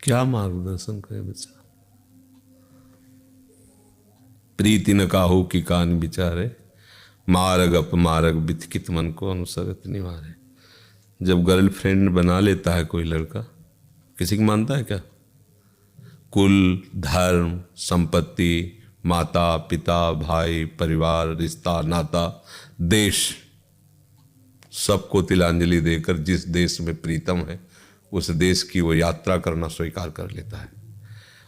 क्या मार्गदर्शन करे बच्चा। प्रीति न काहू की कान बिचारे, मार्ग अपमार्ग बिथकित मन को अनुसरत निवारे। जब गर्लफ्रेंड बना लेता है कोई लड़का, किसी की मानता है क्या? कुल, धर्म, संपत्ति, माता पिता, भाई, परिवार, रिश्ता, नाता, देश, सबको तिलांजलि देकर जिस देश में प्रीतम है उस देश की वो यात्रा करना स्वीकार कर लेता है।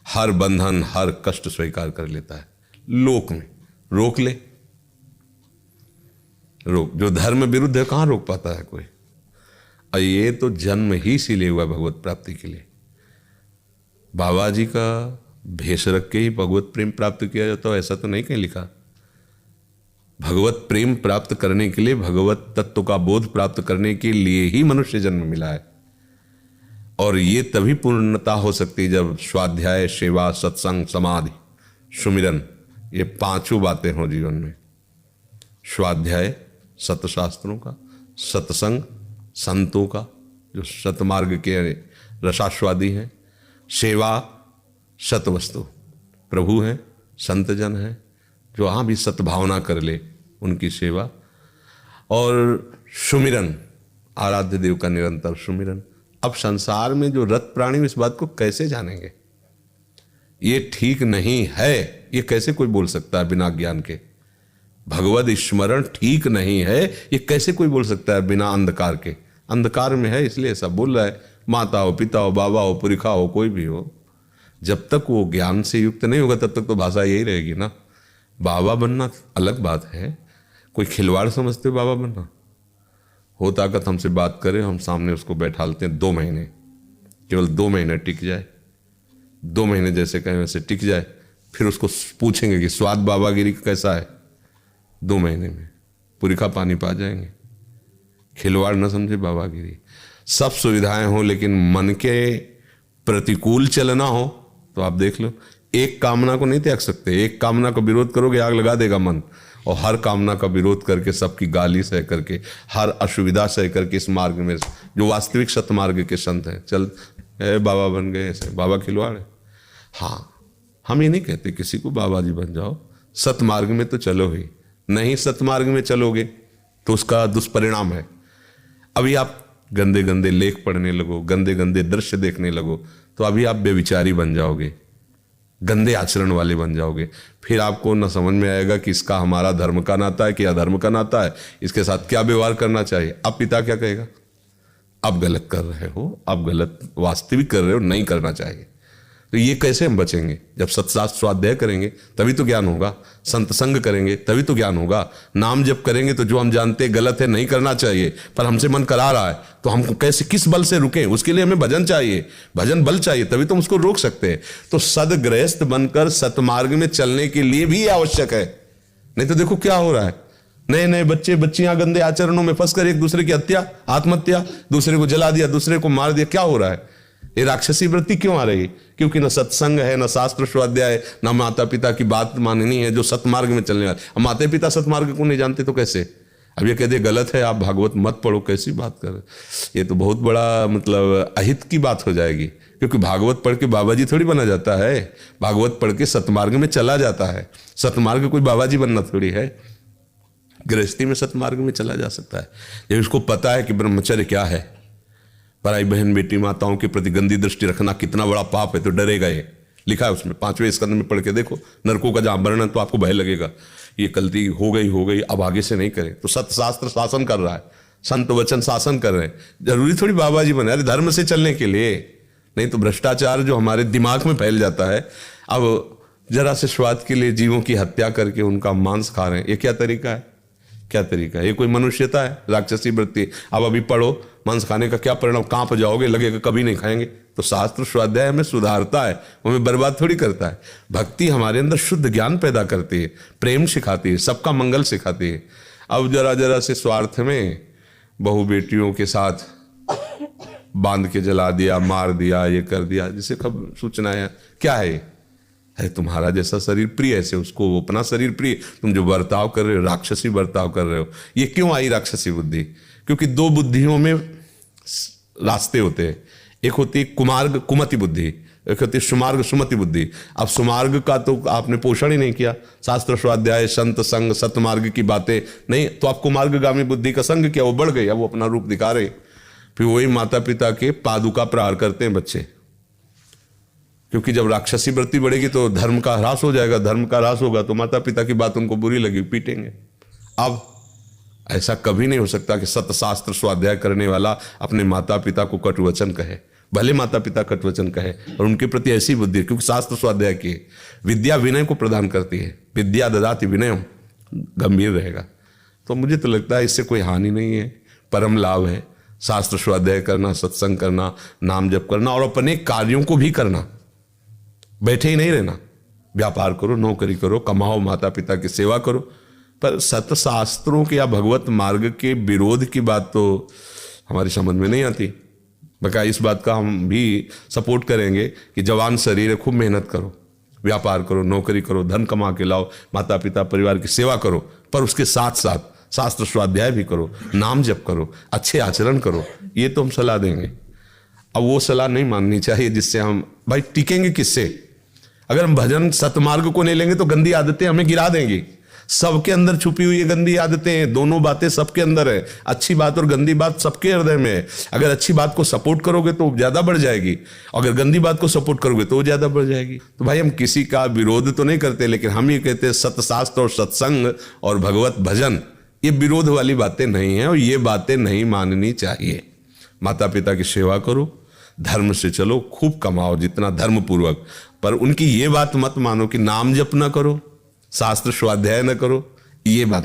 हर बंधन, हर कष्ट स्वीकार कर लेता है। लोक में रोक ले, रोक, जो धर्म विरुद्ध है कहाँ रोक पाता है कोई। और ये तो जन्म ही इसीलिए हुआ भगवत प्राप्ति के लिए। बाबा जी का भेष रख के ही भगवत प्रेम प्राप्त किया जाता है ऐसा तो नहीं कहीं लिखा। भगवत प्रेम प्राप्त करने के लिए, भगवत तत्व का बोध प्राप्त करने के लिए ही मनुष्य जन्म मिला है। और ये तभी पूर्णता हो सकती है जब स्वाध्याय, सेवा, सत्संग, समाधि, सुमिरन, ये पांचों बातें हो जीवन में। स्वाध्याय सतशास्त्रों का, सत्संग संतों का जो सतमार्ग के रसास्वादी हैं, सेवा सतवस्तु प्रभु हैं, संत जन हैं जो वहाँ भी सद्भावना कर ले उनकी सेवा, और सुमिरन, आराध्य देव का निरंतर सुमिरन। अब संसार में जो रत प्राणी इस बात को कैसे जानेंगे? ये ठीक नहीं है, ये कैसे कोई बोल सकता है बिना ज्ञान के? भगवद स्मरण ठीक नहीं है, ये कैसे कोई बोल सकता है बिना अंधकार के? अंधकार में है इसलिए सब बोल रहा है। माता हो, पिता हो, बाबा हो, पुरखा हो, कोई भी हो, जब तक वो ज्ञान से युक्त नहीं होगा तब तक तो भाषा यही रहेगी ना। बाबा बनना अलग बात है, कोई खिलवाड़ समझते हो बाबा बनना? हो ताकत हमसे बात करे, हम सामने उसको बैठालते हैं 2 महीने, केवल 2 महीने टिक जाए, 2 महीने जैसे कहें वैसे टिक जाए, फिर उसको पूछेंगे कि स्वाद बाबागिरी कैसा है। 2 महीने में पुरखा पानी पा जाएंगे। खिलवाड़ न समझे बाबागिरी। सब सुविधाएं हो लेकिन मन के प्रतिकूल चलना हो तो आप देख लो, एक कामना को नहीं त्याग सकते। एक कामना का विरोध करोगे आग लगा देगा मन, और हर कामना का विरोध करके, सबकी गाली सह करके, हर असुविधा सह करके इस मार्ग में जो वास्तविक सतमार्ग के संत हैं, चल बाबा बन गए ऐसे, बाबा खिलवाड़ है। हाँ, हम ये नहीं कहते किसी को बाबा जी बन जाओ, सतमार्ग में तो चलो ही। नहीं सतमार्ग में चलोगे तो उसका दुष्परिणाम है। अभी आप गंदे गंदे लेख पढ़ने लगो, गंदे गंदे दृश्य देखने लगो, तो अभी आप बेविचारी बन जाओगे, गंदे आचरण वाले बन जाओगे। फिर आपको न समझ में आएगा कि इसका हमारा धर्म का नाता है कि अधर्म का नाता है, इसके साथ क्या व्यवहार करना चाहिए। अब पिता क्या कहेगा? आप गलत कर रहे हो, आप गलत वास्तविक कर रहे हो, नहीं करना चाहिए। तो ये कैसे हम बचेंगे? जब सत्शास्त्र स्वाध्याय करेंगे तभी तो ज्ञान होगा, संत संग करेंगे तभी तो ज्ञान होगा, नाम जप करेंगे तो जो हम जानते गलत है, नहीं करना चाहिए, पर हमसे मन करा रहा है, तो हम कैसे, किस बल से रुकें? उसके लिए हमें भजन चाहिए, भजन बल चाहिए, तभी तो हम उसको रोक सकते हैं। तो सदगृहस्थ बनकर सतमार्ग में चलने के लिए भी आवश्यक है। नहीं तो देखो क्या हो रहा है, नए नए बच्चे बच्चियां गंदे आचरणों में फंसकर एक दूसरे की हत्या, आत्महत्या, दूसरे को जला दिया, दूसरे को मार दिया। क्या हो रहा है? ये राक्षसी वृत्ति क्यों आ रही? क्योंकि न सत्संग है, न शास्त्र स्वाध्याय है, न माता पिता की बात माननी है जो सतमार्ग में चलने वाले। अब माता पिता सतमार्ग को नहीं जानते तो कैसे? अब ये कहते गलत है, आप भागवत मत पढ़ो, कैसी बात कर? ये तो बहुत बड़ा मतलब अहित की बात हो जाएगी, क्योंकि भागवत पढ़ के बाबा जी थोड़ी बना जाता है। भागवत पढ़ के सतमार्ग में चला जाता है। सतमार्ग कोई बाबा जी बनना थोड़ी है। गृहस्थी में सतमार्ग में चला जा सकता है जब उसको पता है कि ब्रह्मचर्य क्या है, पराई बहन बेटी माताओं के प्रति गंदी दृष्टि रखना कितना बड़ा पाप है, तो डरेगा। ये लिखा है उसमें 5वें स्कंद में पढ़ के देखो, नरकों का जहां वर्णन, तो आपको भय लगेगा ये गलती हो गई, अब आगे से नहीं करें। तो सतशास्त्र शासन कर रहा है, संत वचन शासन कर रहे हैं। जरूरी थोड़ी बाबा जी बने, अरे धर्म से चलने के लिए, नहीं तो भ्रष्टाचार जो हमारे दिमाग में फैल जाता है। अब जरा से स्वाद के लिए जीवों की हत्या करके उनका मांस खा रहे हैं, ये क्या तरीका है? क्या तरीका है? ये कोई मनुष्यता है? राक्षसी वृत्ति। अब अभी पढ़ो, मांस खाने का क्या परिणाम, कहां पर जाओगे, लगेगा कभी नहीं खाएंगे। तो शास्त्र स्वाध्याय हमें सुधारता है, हमें बर्बाद थोड़ी करता है। भक्ति हमारे अंदर शुद्ध ज्ञान पैदा करती है, प्रेम सिखाती है, सबका मंगल सिखाती है। अब जरा जरा से स्वार्थ में बहू बेटियों के साथ बांध के जला दिया, मार दिया, ये कर दिया, जिसे कब सूचना है क्या है तुम्हारा जैसा शरीर प्रिय, ऐसे उसको अपना शरीर प्रिय। तुम जो बर्ताव कर रहे हो, राक्षसी बर्ताव कर रहे हो। ये क्यों आई राक्षसी बुद्धि? क्योंकि 2 बुद्धियों में रास्ते होते हैं। एक होती है कुमार्ग कुमति बुद्धि, एक होती है सुमार्ग सुमति बुद्धि। अब सुमार्ग का तो आपने पोषण ही नहीं किया, शास्त्र स्वाध्याय संत संग सतमार्ग की बातें नहीं, तो आप कुमार्गगामी बुद्धि का संग किया, वो बढ़ गई, अब वो अपना रूप दिखा रहे। फिर वही माता पिता के पादुका प्रहार करते हैं बच्चे, क्योंकि जब राक्षसी वृत्ति बढ़ेगी तो धर्म का ह्रास हो जाएगा, धर्म का ह्रास होगा तो माता पिता की बात उनको बुरी लगी, पीटेंगे। अब ऐसा कभी नहीं हो सकता कि सतशास्त्र स्वाध्याय करने वाला अपने माता पिता को कटुवचन कहे, भले माता पिता कटुवचन कहे, और उनके प्रति ऐसी बुद्धि, क्योंकि शास्त्र स्वाध्याय की विद्या विनय को प्रदान करती है, विद्या ददाति विनय, गंभीर रहेगा। तो मुझे तो लगता है इससे कोई हानि नहीं है, परम लाभ है शास्त्र स्वाध्याय करना, सत्संग करना, नाम जप करना, और अपने कार्यों को भी करना, बैठे ही नहीं रहना। व्यापार करो, नौकरी करो, कमाओ, माता पिता की सेवा करो, पर सतशास्त्रों के या भगवत मार्ग के विरोध की बात तो हमारी समझ में नहीं आती। बका इस बात का हम भी सपोर्ट करेंगे कि जवान शरीर है, खूब मेहनत करो, व्यापार करो, नौकरी करो, धन कमा के लाओ, माता पिता परिवार की सेवा करो, पर उसके साथ साथ शास्त्र स्वाध्याय भी करो, नाम जप करो, अच्छे आचरण करो, ये तो हम सलाह देंगे। अब वो सलाह नहीं माननी चाहिए जिससे हम भाई टिकेंगे किससे? अगर हम भजन सतमार्ग को नहीं लेंगे तो गंदी आदतें हमें गिरा देंगी। सबके अंदर छुपी हुई है गंदी आदतें हैं, दोनों बातें सबके अंदर है, अच्छी बात और गंदी बात सबके हृदय में है। अगर अच्छी बात को सपोर्ट करोगे तो ज्यादा बढ़ जाएगी, अगर गंदी बात को सपोर्ट करोगे तो वो ज्यादा बढ़ जाएगी। तो भाई हम किसी का विरोध तो नहीं करते, लेकिन हम ये कहते हैं सतशास्त्र और सत्संग और भगवत भजन ये विरोध वाली बातें नहीं है, और ये बातें नहीं माननी चाहिए। माता पिता की सेवा करो, धर्म से चलो, खूब कमाओ जितना धर्म पूर्वक, पर उनकी ये बात मत मानो कि नाम जप न करो, शास्त्र स्वाध्याय न करो, ये बात